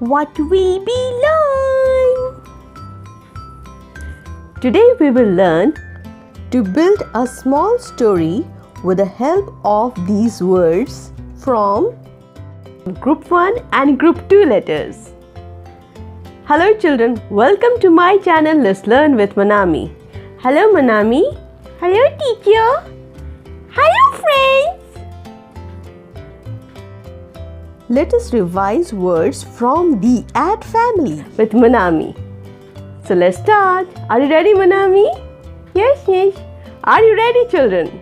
what will we learn? Today we will learn to build a small story with the help of these words from Group 1 and Group 2 letters. Hello children, welcome to my channel Let's Learn with Monami. Hello Monami. Hello teacher. Hello friends. Let us revise words from the add family with Monami. So let's start. Are you ready Monami? Yes. Are you ready children?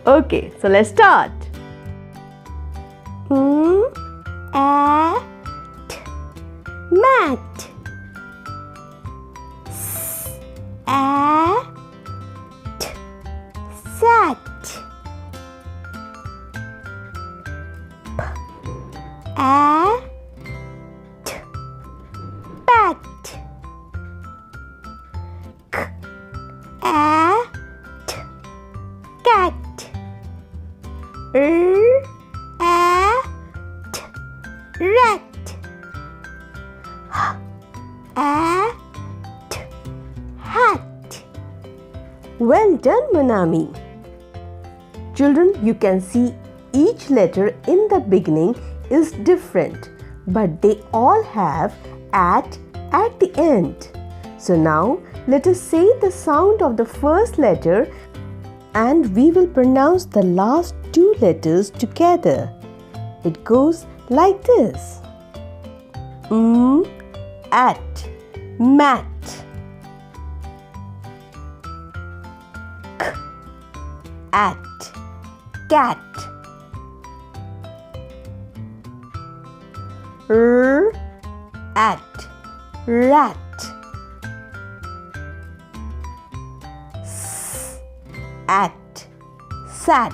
Okay, so let's start. At mat. At sat. At pat. At cat. At rat. At hat. Well done Monami. Children, you can see each letter in the beginning is different, but they all have at the end. So now let us say the sound of the first letter and we will pronounce the last two letters together. It goes like this. At, mat. K, at, cat. At, rat. At, sat.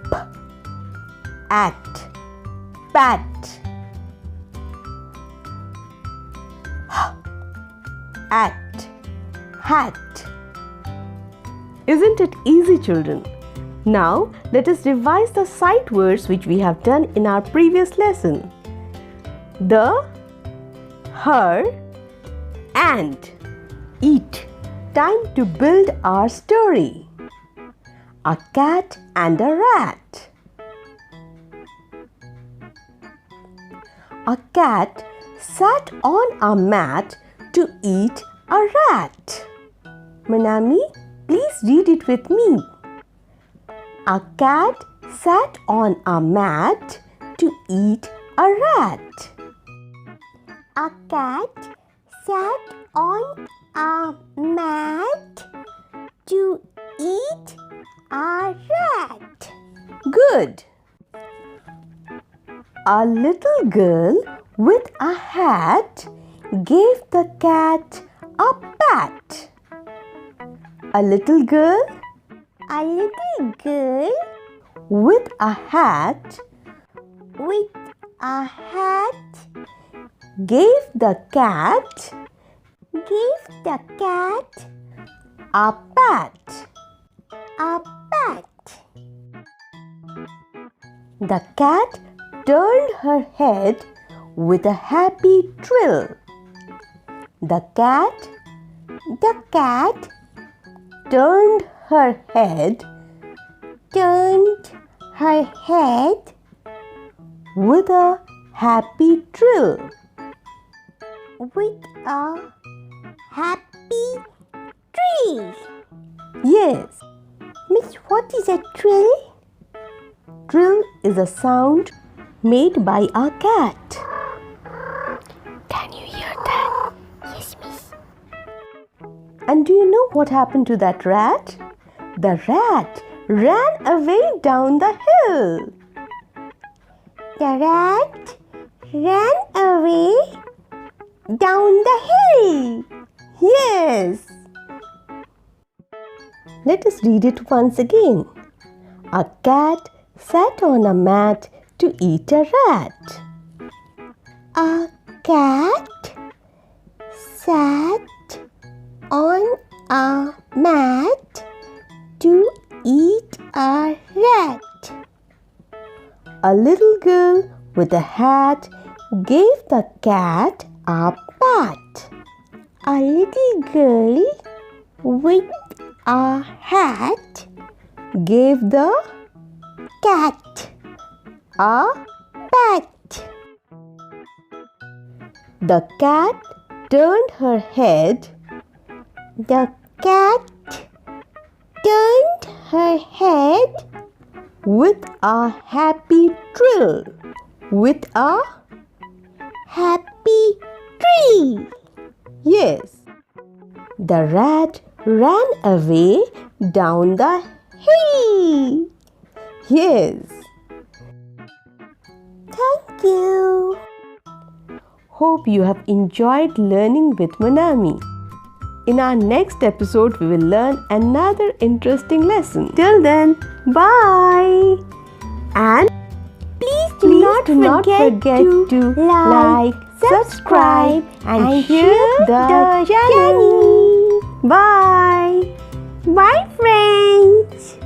P, at, pat. H, at, hat. Isn't it easy children? Now let us revise the sight words which we have done in our previous lesson. The, her, and. Eat. Time to build our story. A cat and a rat. A cat sat on a mat to eat a rat. Monami, please read it with me. A cat sat on a mat to eat a rat. A cat sat on a mat to eat a rat. Good. A little girl with a hat gave the cat a pat. A little girl with a hat gave the cat a pat. The cat turned her head with a happy trill. The cat turned her head with a happy trill. Yes. Miss, what is a trill? Trill is a sound made by a cat. Can you hear that? Yes, miss. And do you know what happened to that rat? The rat ran away down the hill. The rat ran away down the hill. Yes. Let us read it once again. A cat sat on a mat to eat a rat. A cat sat on a mat to eat a rat. A little girl with a hat gave the cat a pat. A little girl with a hat gave the cat a pat. The cat turned her head. The cat turned her head with a happy trill. With a happy tree. Yes. The rat ran away down the hill. Yes. Thank you. Hope you have enjoyed learning with Monami. In our next episode, we will learn another interesting lesson. Till then, bye. And please do not forget to like, subscribe and share the channel. Bye. Bye, friends.